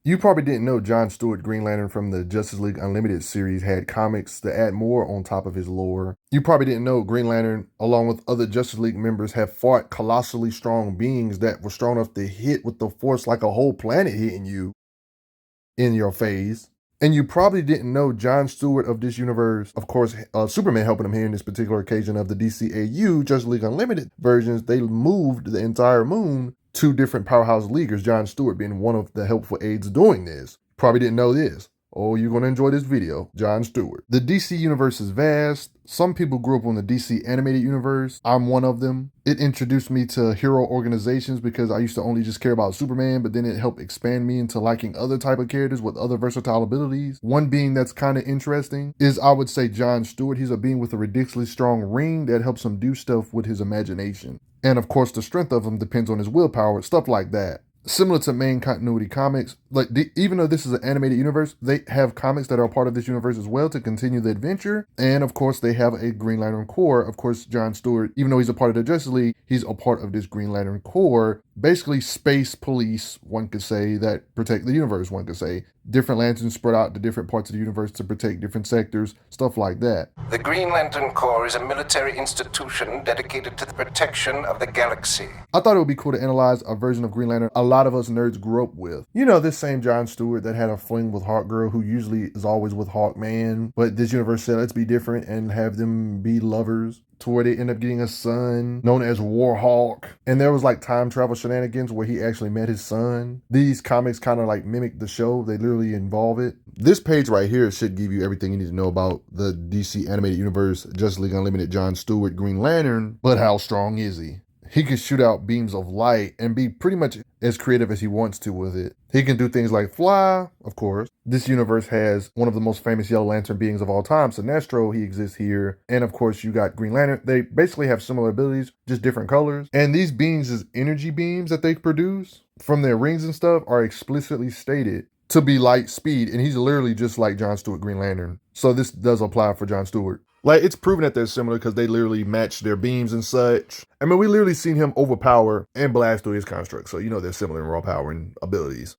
You probably didn't know John Stewart, Green Lantern from the Justice League Unlimited series, had comics to add more on top of his lore. You probably didn't know Green Lantern, along with other Justice League members, have fought colossally strong beings that were strong enough to hit with the force like a whole planet hitting you in your face. And you probably didn't know John Stewart of this universe, of course, Superman helping him here in this particular occasion of the DCAU, Justice League Unlimited versions. They moved the entire moon, two different powerhouse leaguers, John Stewart being one of the helpful aides doing this. Probably didn't know this. Oh, you're going to enjoy this video. John Stewart. The DC universe is vast. Some people grew up on the DC animated universe. I'm one of them. It introduced me to hero organizations because I used to only just care about Superman, but then it helped expand me into liking other type of characters with other versatile abilities. One being that's kind of interesting is, I would say, John Stewart. He's a being with a ridiculously strong ring that helps him do stuff with his imagination. And of course, the strength of him depends on his willpower, stuff like that. Similar to main continuity comics, even though this is an animated universe, they have comics that are a part of this universe as well to continue the adventure. And of course, they have a Green Lantern Corps. Of course, John Stewart, even though he's a part of the Justice League, he's a part of this Green Lantern Corps. Basically, space police, one could say, that protect the universe, one could say. Different lanterns spread out to different parts of the universe to protect different sectors, stuff like that. The Green Lantern Corps is a military institution dedicated to the protection of the galaxy. I thought it would be cool to analyze a version of Green Lantern a lot of us nerds grew up with. You know, this same John Stewart that had a fling with Hawkgirl, who usually is always with Hawkman, but this universe said, let's be different and have them be lovers, to where they end up getting a son known as Warhawk. And there was like time travel shenanigans where he actually met his son. These comics kind of like mimic the show. They literally involve it. This page right here should give you everything you need to know about the DC animated universe, Justice League Unlimited, John Stewart, Green Lantern. But how strong is he? He can shoot out beams of light and be pretty much as creative as he wants to with it. He can do things like fly, of course. This universe has one of the most famous Yellow Lantern beings of all time, Sinestro. He exists here. And of course, you got Green Lantern. They basically have similar abilities, just different colors. And these beings' energy beams that they produce from their rings and stuff are explicitly stated to be light speed. And he's literally just like John Stewart, Green Lantern. So this does apply for John Stewart. Like, it's proven that they're similar because they literally match their beams and such. I mean, we literally seen him overpower and blast through his construct. So, you know, they're similar in raw power and abilities.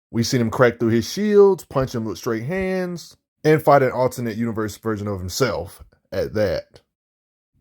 We've seen him crack through his shields, punch him with straight hands, and fight an alternate universe version of himself at that.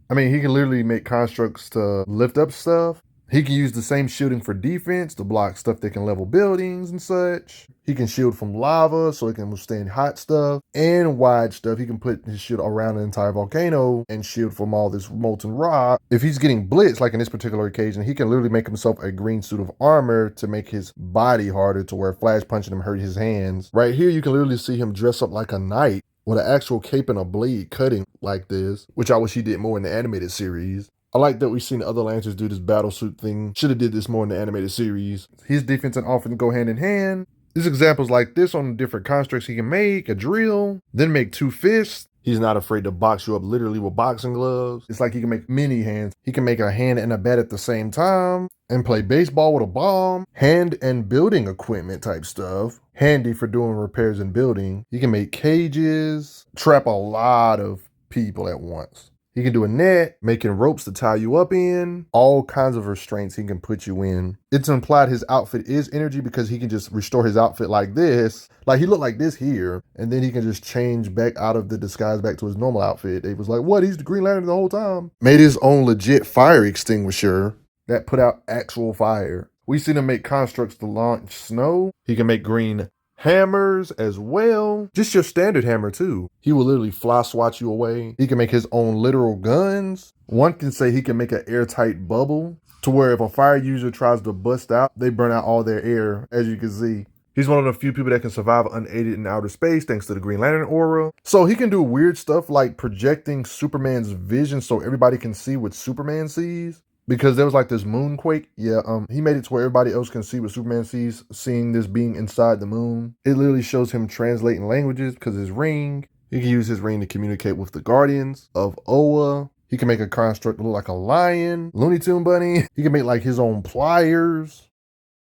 I mean, he can literally make constructs to lift up stuff. He can use the same shielding for defense to block stuff that can level buildings and such. He can shield from lava so he can withstand hot stuff and wide stuff. He can put his shield around an entire volcano and shield from all this molten rock. If he's getting blitzed, like in this particular occasion, he can literally make himself a green suit of armor to make his body harder, to where flash punching him hurt his hands. Right here, you can literally see him dress up like a knight with an actual cape and a blade cutting like this, which I wish he did more in the animated series. I like that we've seen other Lancers do this battle suit thing. Should have did this more in the animated series. His defense and offense go hand in hand. There's examples like this on different constructs he can make, a drill, then make two fists. He's not afraid to box you up literally with boxing gloves. It's like he can make mini hands. He can make a hand and a bat at the same time and play baseball with a bomb. Hand and building equipment type stuff. Handy for doing repairs and building. He can make cages, trap a lot of people at once. He can do a net, making ropes to tie you up in, all kinds of restraints he can put you in. It's implied his outfit is energy because he can just restore his outfit like this. Like, he looked like this here, and then he can just change back out of the disguise back to his normal outfit. It was like, what? He's the Green Lantern the whole time. Made his own legit fire extinguisher that put out actual fire. We've seen him make constructs to launch snow. He can make green hammers as well. Just your standard hammer too. He will literally fly swat you away. He can make his own literal guns. One can say he can make an airtight bubble to where if a fire user tries to bust out, they burn out all their air, as you can see. He's one of the few people that can survive unaided in outer space thanks to the Green Lantern aura. So he can do weird stuff like projecting Superman's vision so everybody can see what Superman sees. Because there was like this moonquake. Yeah, he made it to where everybody else can see what Superman sees, seeing this being inside the moon. It literally shows him translating languages because his ring. He can use his ring to communicate with the Guardians of Oa. He can make a construct look like a lion, Looney Tune bunny. He can make like his own pliers.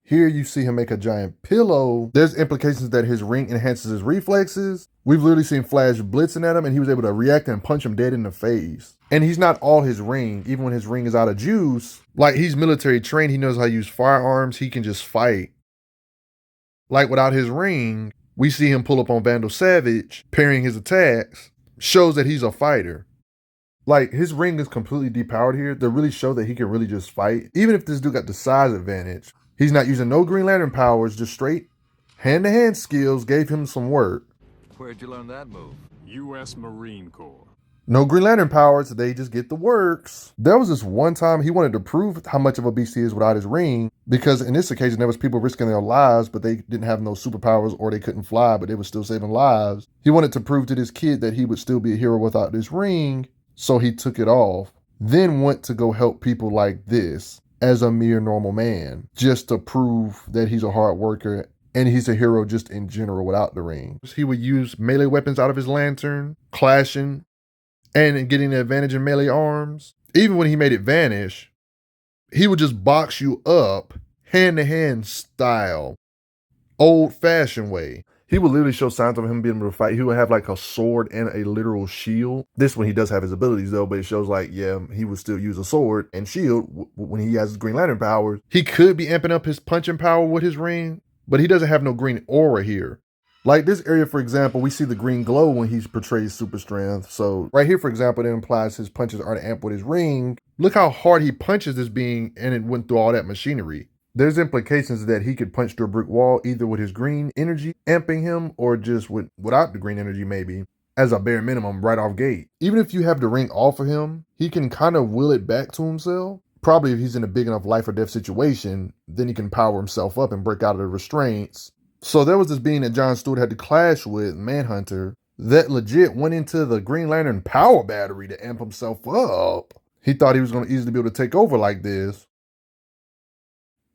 Here you see him make a giant pillow. There's implications that his ring enhances his reflexes. We've literally seen Flash blitzing at him and he was able to react and punch him dead in the face. And he's not all his ring, even when his ring is out of juice. Like, he's military trained, he knows how to use firearms, he can just fight. Like without his ring, we see him pull up on Vandal Savage, parrying his attacks, shows that he's a fighter. Like, his ring is completely depowered here to really show that he can really just fight. Even if this dude got the size advantage, he's not using no Green Lantern powers, just straight hand-to-hand skills gave him some work. Where'd you learn that move? U.S. Marine Corps. No Green Lantern powers, they just get the works. There was this one time he wanted to prove how much of a beast he is without his ring, because in this occasion there was people risking their lives, but they didn't have no superpowers or they couldn't fly, but they were still saving lives. He wanted to prove to this kid that he would still be a hero without this ring, so he took it off. Then went to go help people like this as a mere normal man, just to prove that he's a hard worker and he's a hero just in general without the ring. He would use melee weapons out of his lantern, clashing, and getting the advantage in melee arms. Even when he made it vanish, he would just box you up, hand-to-hand style, old-fashioned way. He would literally show signs of him being able to fight. He would have like a sword and a literal shield. This one he does have his abilities though, but it shows like, yeah, he would still use a sword and shield when he has his Green Lantern powers. He could be amping up his punching power with his ring, but he doesn't have no green aura here. Like this area, for example, we see the green glow when he portrays super strength. So right here, for example, it implies his punches aren't amped with his ring. Look how hard he punches this being and it went through all that machinery. There's implications that he could punch through a brick wall either with his green energy amping him or just without the green energy maybe, as a bare minimum right off gate. Even if you have the ring off of him, he can kind of will it back to himself. Probably if he's in a big enough life or death situation, then he can power himself up and break out of the restraints. So there was this being that John Stewart had to clash with, Manhunter, that legit went into the Green Lantern power battery to amp himself up. He thought he was going to easily be able to take over like this.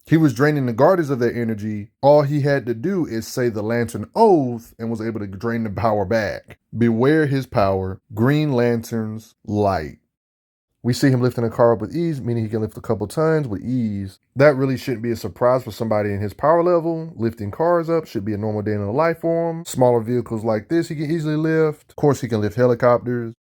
He was draining the Guardians of their energy. All he had to do is say the Lantern Oath and was able to drain the power back. Beware his power, Green Lantern's light. We see him lifting a car up with ease, meaning he can lift a couple tons with ease. That really shouldn't be a surprise for somebody in his power level. Lifting cars up should be a normal day in the life for him. Smaller vehicles like this he can easily lift. Of course, he can lift helicopters.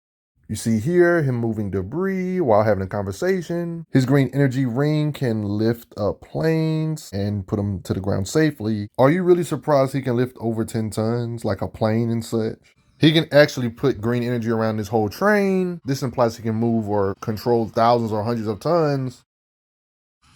You see here him moving debris while having a conversation. His green energy ring can lift up planes and put them to the ground safely. Are you really surprised he can lift over 10 tons like a plane and such? He can actually put green energy around this whole train. This implies he can move or control thousands or hundreds of tons.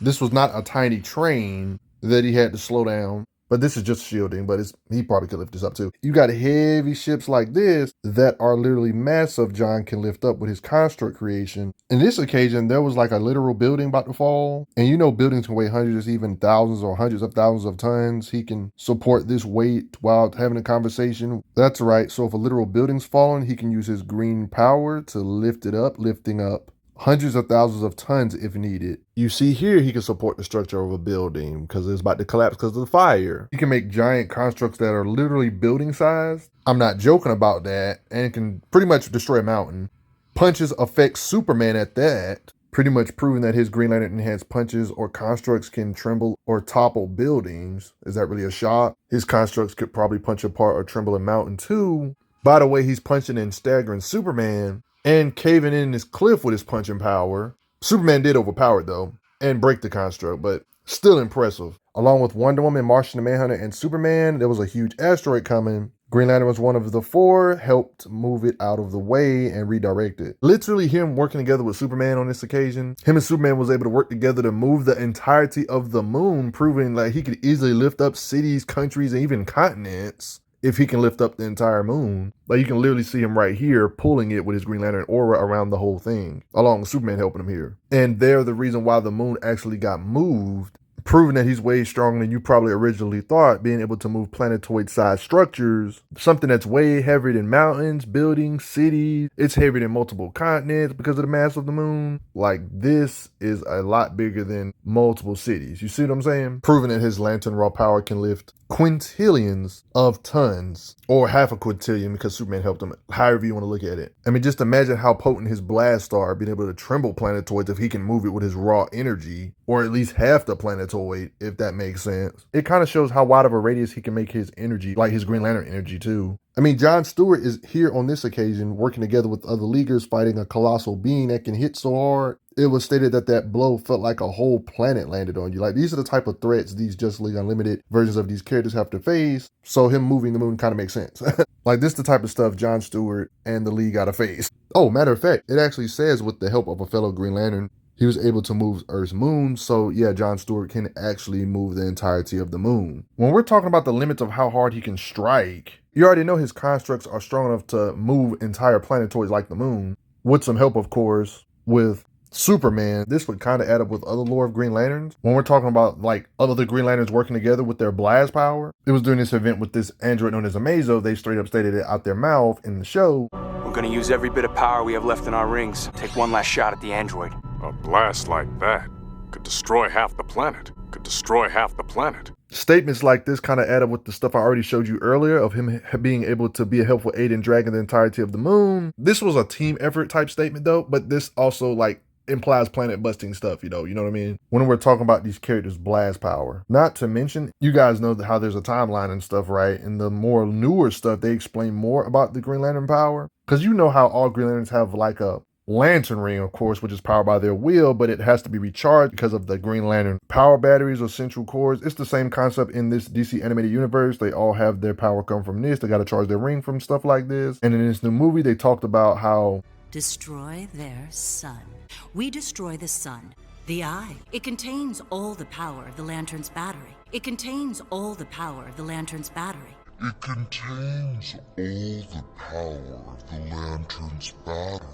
This was not a tiny train that he had to slow down, but this is just shielding, but he probably could lift this up too. You got heavy ships like this that are literally massive John can lift up with his construct creation. In this occasion, there was like a literal building about to fall. And you know buildings can weigh hundreds, even thousands or hundreds of thousands of tons. He can support this weight while having a conversation. That's right. So if a literal building's falling, he can use his green power to lift it up, lifting up hundreds of thousands of tons if needed. You see here, he can support the structure of a building because it's about to collapse because of the fire. He can make giant constructs that are literally building sized. I'm not joking about that, and can pretty much destroy a mountain. Punches affect Superman at that, pretty much proving that his Green Lantern enhanced punches or constructs can tremble or topple buildings. Is that really a shock? His constructs could probably punch apart or tremble a mountain too. By the way, he's punching and staggering Superman and caving in this cliff with his punching power. Superman did overpower it though, and break the construct, but still impressive. Along with Wonder Woman, Martian Manhunter, and Superman, there was a huge asteroid coming. Green Lantern was one of the four, helped move it out of the way and redirect it. Literally him working together with Superman on this occasion. Him and Superman was able to work together to move the entirety of the moon, proving like he could easily lift up cities, countries, and even continents if he can lift up the entire moon. Like you can literally see him right here pulling it with his Green Lantern aura around the whole thing, along with Superman helping him here. And they're the reason why the moon actually got moved, proving that he's way stronger than you probably originally thought, being able to move planetoid-sized structures, something that's way heavier than mountains, buildings, cities. It's heavier than multiple continents because of the mass of the moon. Like this is a lot bigger than multiple cities. You see what I'm saying? Proving that his lantern raw power can lift quintillions of tons, or half a quintillion because Superman helped him, however you want to look at it. I mean, just imagine how potent his blast are, being able to tremble planetoids if he can move it with his raw energy, or at least half the planetoid, if that makes sense. It kind of shows how wide of a radius he can make his energy, like his Green Lantern energy too. I mean, Jon Stewart is here on this occasion working together with other Leaguers fighting a colossal being that can hit so hard. It was stated that that blow felt like a whole planet landed on you. Like, these are the type of threats these Justice League Unlimited versions of these characters have to face. So him moving the moon kind of makes sense. Like, this is the type of stuff Jon Stewart and the League got to face. Oh, matter of fact, it actually says with the help of a fellow Green Lantern, he was able to move Earth's moon. So yeah, Jon Stewart can actually move the entirety of the moon. When we're talking about the limits of how hard he can strike, you already know his constructs are strong enough to move entire planetoids like the moon. With some help, of course, with Superman. This would kind of add up with other lore of Green Lanterns. When we're talking about like other Green Lanterns working together with their blast power, it was during this event with this android known as Amazo. They straight up stated it out their mouth in the show. We're gonna use every bit of power we have left in our rings. Take one last shot at the android. A blast like that could destroy half the planet. Statements like this kind of add up with the stuff I already showed you earlier of him being able to be a helpful aid in dragging the entirety of the moon. This was a team effort type statement though, but this also like implies planet busting stuff, you know what I mean? When we're talking about these characters' blast power. Not to mention, you guys know how there's a timeline and stuff, right? And the more newer stuff, they explain more about the Green Lantern power. Because you know how all Green Lanterns have like a lantern ring, of course, which is powered by their will, but it has to be recharged because of the Green Lantern power batteries or central cores. It's the same concept in this DC animated universe. They all have their power come from this. They got to charge their ring from stuff like this. And in this new movie, they talked about how destroy their sun. We destroy the sun. The eye. It contains all the power of the lantern's battery. It contains all the power of the lantern's battery. It contains all the power of the lantern's battery.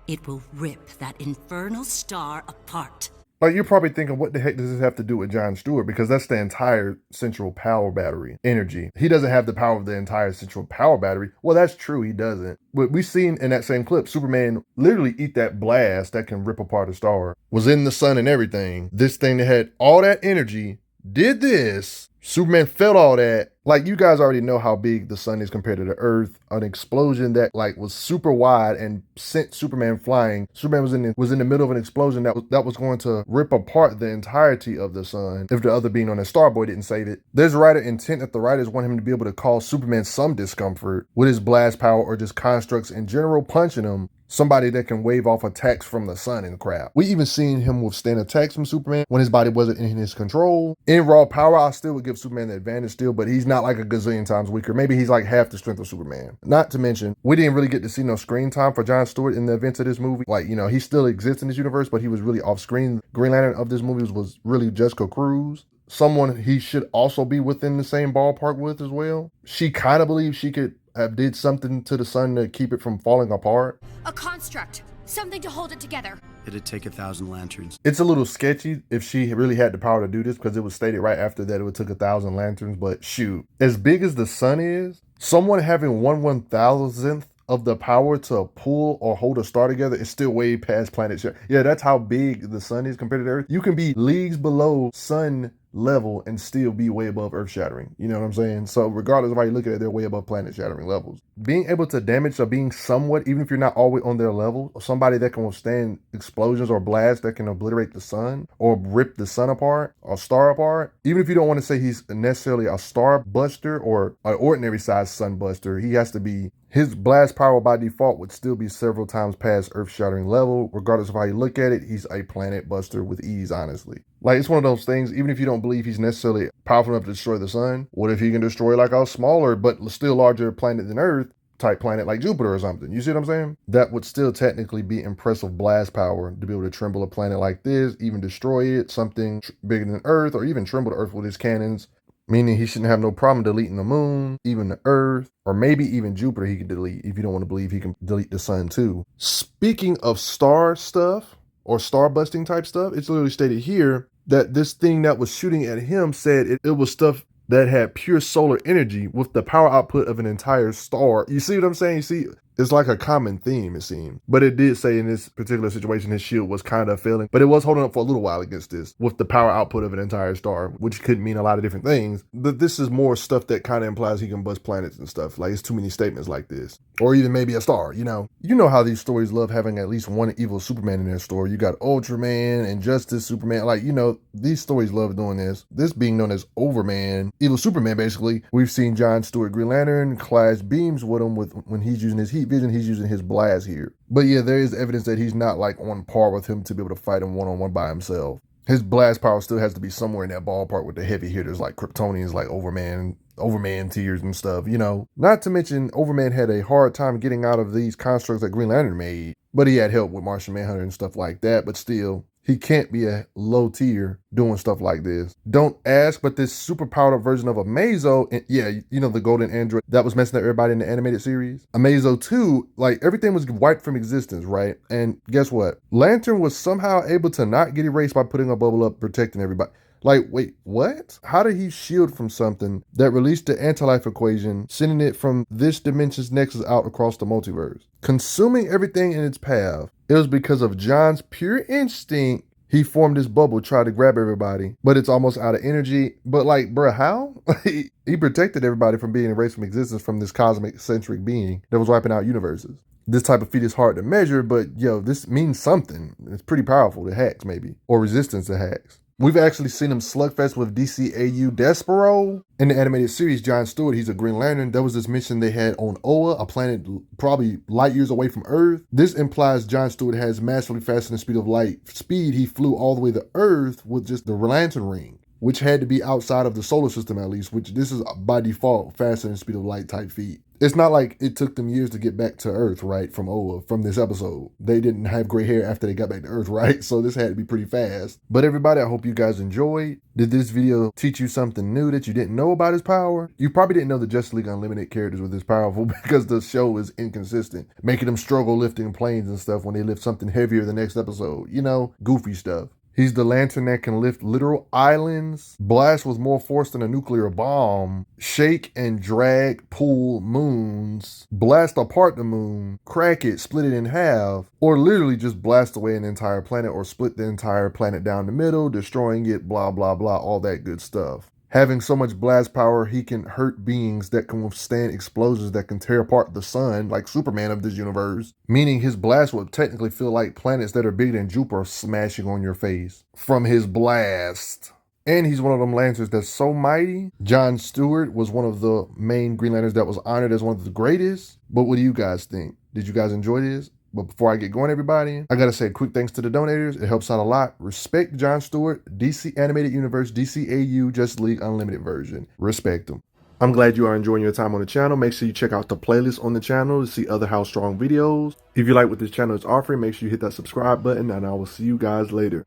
It will rip that infernal star apart. Like, you're probably thinking, what the heck does this have to do with Jon Stewart? Because that's the entire central power battery energy. He doesn't have the power of the entire central power battery. Well, that's true, he doesn't. But we've seen in that same clip, Superman literally eat that blast that can rip apart a star. Was in the sun and everything. This thing that had all that energy did this. Superman felt all that. Like, you guys already know how big the sun is compared to the Earth. An explosion that like was super wide and sent Superman flying. Superman was in the middle of an explosion that was going to rip apart the entirety of the sun if the other being on that Starboy didn't save it. There's writer intent that the writers want him to be able to cause Superman some discomfort with his blast power or just constructs in general punching him. Somebody that can wave off attacks from the sun and crap. We even seen him withstand attacks from Superman when his body wasn't in his control. In raw power, I still would give Superman the advantage still, but he's not like a gazillion times weaker. Maybe he's like half the strength of Superman. Not to mention, we didn't really get to see no screen time for Jon Stewart in the events of this movie. Like, you know, he still exists in this universe, but he was really off screen. Green Lantern of this movie was really Jessica Cruz. Someone he should also be within the same ballpark with as well. She kind of believes she could have did something to the sun to keep it from falling apart. A construct. Something to hold it together. It'd take 1,000 lanterns. It's a little sketchy if she really had the power to do this, because it was stated right after that it would take 1,000 lanterns. But shoot, as big as the sun is, someone having 1/1000th of the power to pull or hold a star together is still way past planet shattering. Yeah, that's how big the sun is compared to the Earth. You can be leagues below sun level and still be way above earth shattering. You know what I'm saying? So regardless of how you look at it, they're way above planet shattering levels. Being able to damage a being somewhat, even if you're not always on their level, somebody that can withstand explosions or blasts that can obliterate the sun or rip the sun apart or star apart, even if you don't want to say he's necessarily a star buster or an ordinary size sun buster, he has to be, his blast power by default would still be several times past earth shattering level. Regardless of how you look at it, he's a planet buster with ease, honestly. Like, it's one of those things, even if you don't believe he's necessarily powerful enough to destroy the sun, what if he can destroy like a smaller but still larger planet than Earth type planet like Jupiter or something? You see what I'm saying? That would still technically be impressive blast power to be able to tremble a planet like this, even destroy it, something bigger than Earth, or even tremble the Earth with his cannons. Meaning he shouldn't have no problem deleting the moon, even the Earth, or maybe even Jupiter he can delete if you don't want to believe he can delete the sun too. Speaking of star stuff, or star busting type stuff, it's literally stated here that this thing that was shooting at him said it was stuff that had pure solar energy with the power output of an entire star. You see what I'm saying? You see, It's like a common theme, it seemed. But it did say in this particular situation, his shield was kind of failing, but it was holding up for a little while against this with the power output of an entire star, which could mean a lot of different things. But this is more stuff that kind of implies he can bust planets and stuff. Like, it's too many statements like this. Or even maybe a star, you know? You know how these stories love having at least one evil Superman in their story. You got Ultraman, Injustice, Superman. Like, you know, these stories love doing this. This being known as Overman, evil Superman, basically. We've seen John Stewart Green Lantern clash beams with him when he's using his heat vision, he's using his blast here. But yeah, there is evidence that he's not like on par with him to be able to fight him one-on-one by himself. His blast power still has to be somewhere in that ballpark with the heavy hitters like Kryptonians, like Overman tiers and stuff, you know. Not to mention, Overman had a hard time getting out of these constructs that Green Lantern made, but he had help with Martian Manhunter and stuff like that, but still, he can't be a low tier doing stuff like this. Don't ask, but this super powered up version of Amazo, and yeah, you know, the golden android that was messing up everybody in the animated series. Amazo 2, like everything was wiped from existence, right? And guess what? Lantern was somehow able to not get erased by putting a bubble up protecting everybody. Like, wait, what? How did he shield from something that released the anti-life equation, sending it from this dimension's nexus out across the multiverse? Consuming everything in its path. It was because of John's pure instinct. He formed this bubble, tried to grab everybody, but it's almost out of energy. But like, bruh, how? He protected everybody from being erased from existence from this cosmic centric being that was wiping out universes. This type of feat is hard to measure, but yo, this means something. It's pretty powerful to hacks, maybe, or resistance to hacks. We've actually seen him slugfest with DCAU Despero. In the animated series, John Stewart, he's a Green Lantern. There was this mission they had on Oa, a planet probably light years away from Earth. This implies John Stewart has massively faster than the speed of light. He flew all the way to Earth with just the lantern ring, which had to be outside of the solar system at least, which this is by default faster than the speed of light type feat. It's not like it took them years to get back to Earth, right, from Oa, from this episode. They didn't have gray hair after they got back to Earth, right? So this had to be pretty fast. But everybody, I hope you guys enjoyed. Did this video teach you something new that you didn't know about his power? You probably didn't know the Justice League Unlimited characters were this powerful because the show is inconsistent, making them struggle lifting planes and stuff when they lift something heavier the next episode. You know, goofy stuff. He's the lantern that can lift literal islands, blast with more force than a nuclear bomb, shake and drag, pull moons, blast apart the moon, crack it, split it in half, or literally just blast away an entire planet or split the entire planet down the middle, destroying it, blah, blah, blah, all that good stuff. Having so much blast power, he can hurt beings that can withstand explosions that can tear apart the sun, like Superman of this universe, meaning his blast would technically feel like planets that are bigger than Jupiter smashing on your face from his blast. And he's one of them lanterns that's so mighty. John Stewart was one of the main Green Lanterns that was honored as one of the greatest. But what do you guys think? Did you guys enjoy this? But before I get going, everybody, I gotta say a quick thanks to the donators. It helps out a lot. Respect John Stewart, DC Animated Universe, DCAU, Justice League Unlimited version. Respect them. I'm glad you are enjoying your time on the channel. Make sure you check out the playlist on the channel to see other How Strong videos. If you like what this channel is offering, make sure you hit that subscribe button, and I will see you guys later.